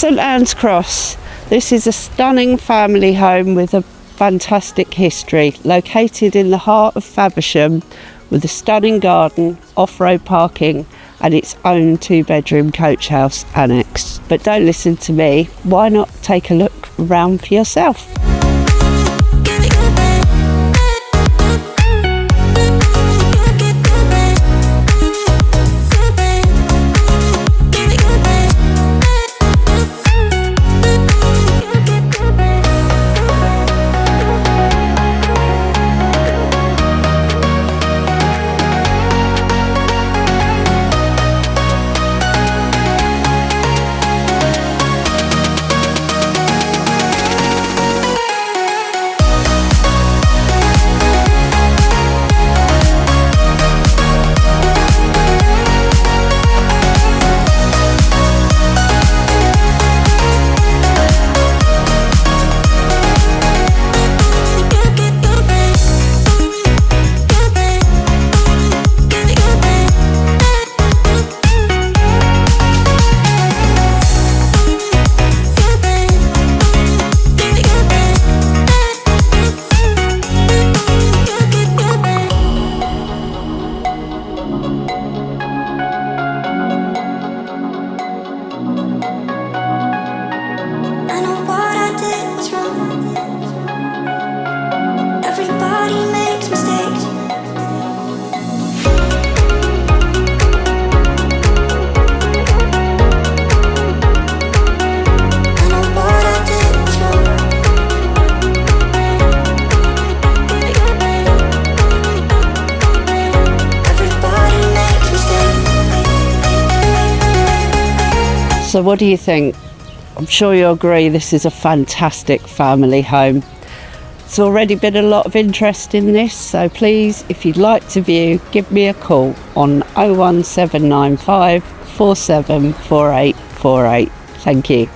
St Anne's Cross. This is a stunning family home with a fantastic history, located in the heart of Faversham, with a stunning garden, off-road parking and its own 2-bedroom coach house annex. But don't listen to me, why not take a look around for yourself? So what do you think? I'm sure you'll agree this is a fantastic family home. There's already been a lot of interest in this, so please, if you'd like to view, give me a call on 01795 474848. Thank you.